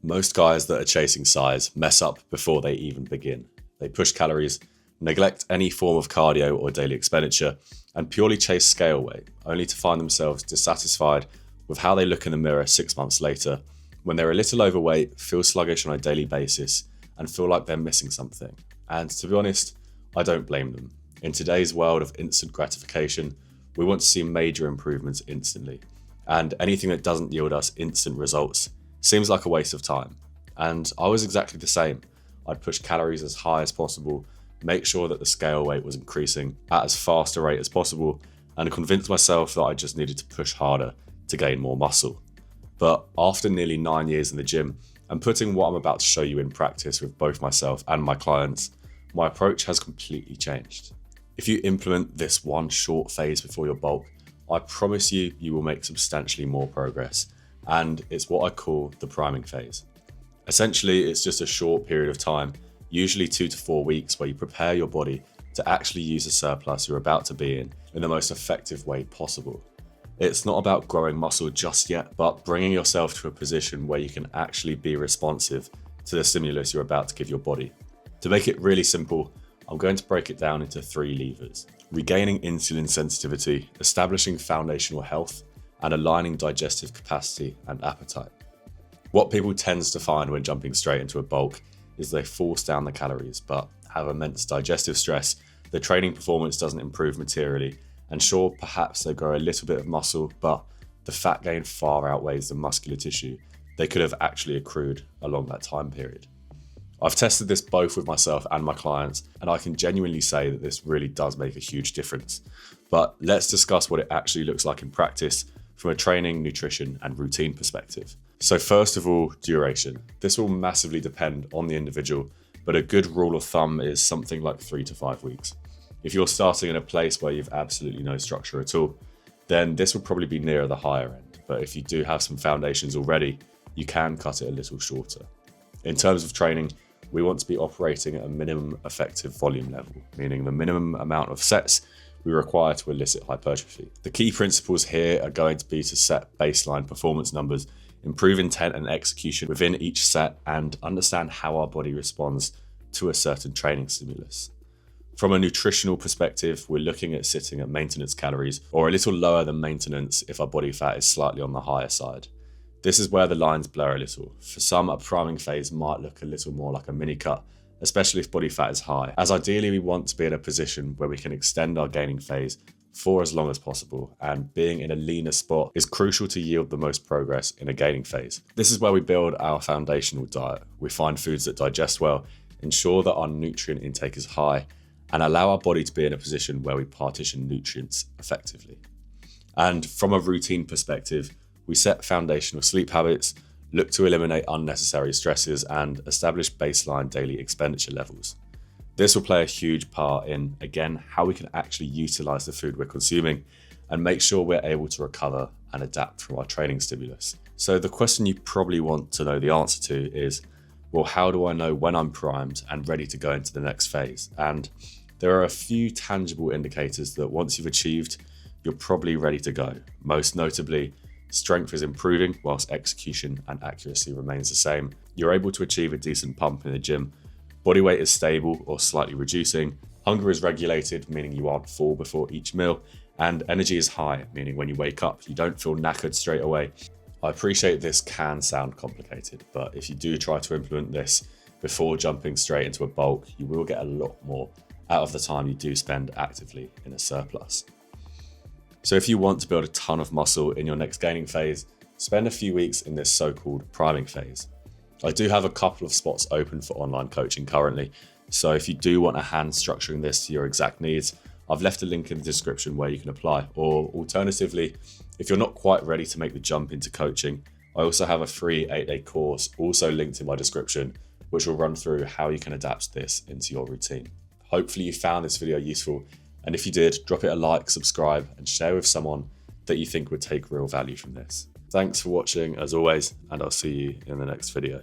Most guys that are chasing size mess up before they even begin. They push calories, neglect any form of cardio or daily expenditure, and purely chase scale weight, only to find themselves dissatisfied with how they look in the mirror 6 months later, when they're a little overweight, feel sluggish on a daily basis, and feel like they're missing something. And to be honest, I don't blame them. In today's world of instant gratification, we want to see major improvements instantly, and anything that doesn't yield us instant results seems like a waste of time. And I was exactly the same. I'd push calories as high as possible, make sure that the scale weight was increasing at as fast a rate as possible, and convince myself that I just needed to push harder to gain more muscle. But after nearly 9 years in the gym and putting what I'm about to show you in practice with both myself and my clients, my approach has completely changed. If you implement this one short phase before your bulk, I promise you, you will make substantially more progress. And it's what I call the priming phase. Essentially, it's just a short period of time, usually 2 to 4 weeks, where you prepare your body to actually use the surplus you're about to be in the most effective way possible. It's not about growing muscle just yet, but bringing yourself to a position where you can actually be responsive to the stimulus you're about to give your body. To make it really simple, I'm going to break it down into 3 levers: regaining insulin sensitivity, establishing foundational health, and aligning digestive capacity and appetite. What people tends to find when jumping straight into a bulk is they force down the calories, but have immense digestive stress, the training performance doesn't improve materially, and sure, perhaps they grow a little bit of muscle, but the fat gain far outweighs the muscular tissue they could have actually accrued along that time period. I've tested this both with myself and my clients, and I can genuinely say that this really does make a huge difference. But let's discuss what it actually looks like in practice from a training, nutrition, and routine perspective. So first of all, duration. This will massively depend on the individual, but a good rule of thumb is something like 3 to 5 weeks. If you're starting in a place where you've absolutely no structure at all, then this will probably be nearer the higher end. But if you do have some foundations already, you can cut it a little shorter. In terms of training, we want to be operating at a minimum effective volume level, meaning the minimum amount of sets we require to elicit hypertrophy. The key principles here are going to be to set baseline performance numbers, improve intent and execution within each set, and understand how our body responds to a certain training stimulus. From a nutritional perspective, we're looking at sitting at maintenance calories, or a little lower than maintenance if our body fat is slightly on the higher side. This is where the lines blur a little. For some, a priming phase might look a little more like a mini cut, especially if body fat is high, as ideally we want to be in a position where we can extend our gaining phase for as long as possible, and being in a leaner spot is crucial to yield the most progress in a gaining phase. This is where we build our foundational diet. We find foods that digest well, ensure that our nutrient intake is high, and allow our body to be in a position where we partition nutrients effectively. And from a routine perspective, we set foundational sleep habits, look to eliminate unnecessary stresses, and establish baseline daily expenditure levels. This will play a huge part in, again, how we can actually utilize the food we're consuming and make sure we're able to recover and adapt from our training stimulus. So the question you probably want to know the answer to is, well, how do I know when I'm primed and ready to go into the next phase? And there are a few tangible indicators that once you've achieved, you're probably ready to go. Most notably, strength is improving whilst execution and accuracy remains the same. You're able to achieve a decent pump in the gym. Body weight is stable or slightly reducing. Hunger is regulated, meaning you aren't full before each meal. And energy is high, meaning when you wake up, you don't feel knackered straight away. I appreciate this can sound complicated, but if you do try to implement this before jumping straight into a bulk, you will get a lot more out of the time you do spend actively in a surplus. So if you want to build a ton of muscle in your next gaining phase, spend a few weeks in this so-called priming phase. I do have a couple of spots open for online coaching currently, so if you do want a hand structuring this to your exact needs, I've left a link in the description where you can apply. Or alternatively, if you're not quite ready to make the jump into coaching, I also have a free 8-day course also linked in my description, which will run through how you can adapt this into your routine. Hopefully you found this video useful, and if you did, drop it a like, subscribe, and share with someone that you think would take real value from this. Thanks for watching as always, and I'll see you in the next video.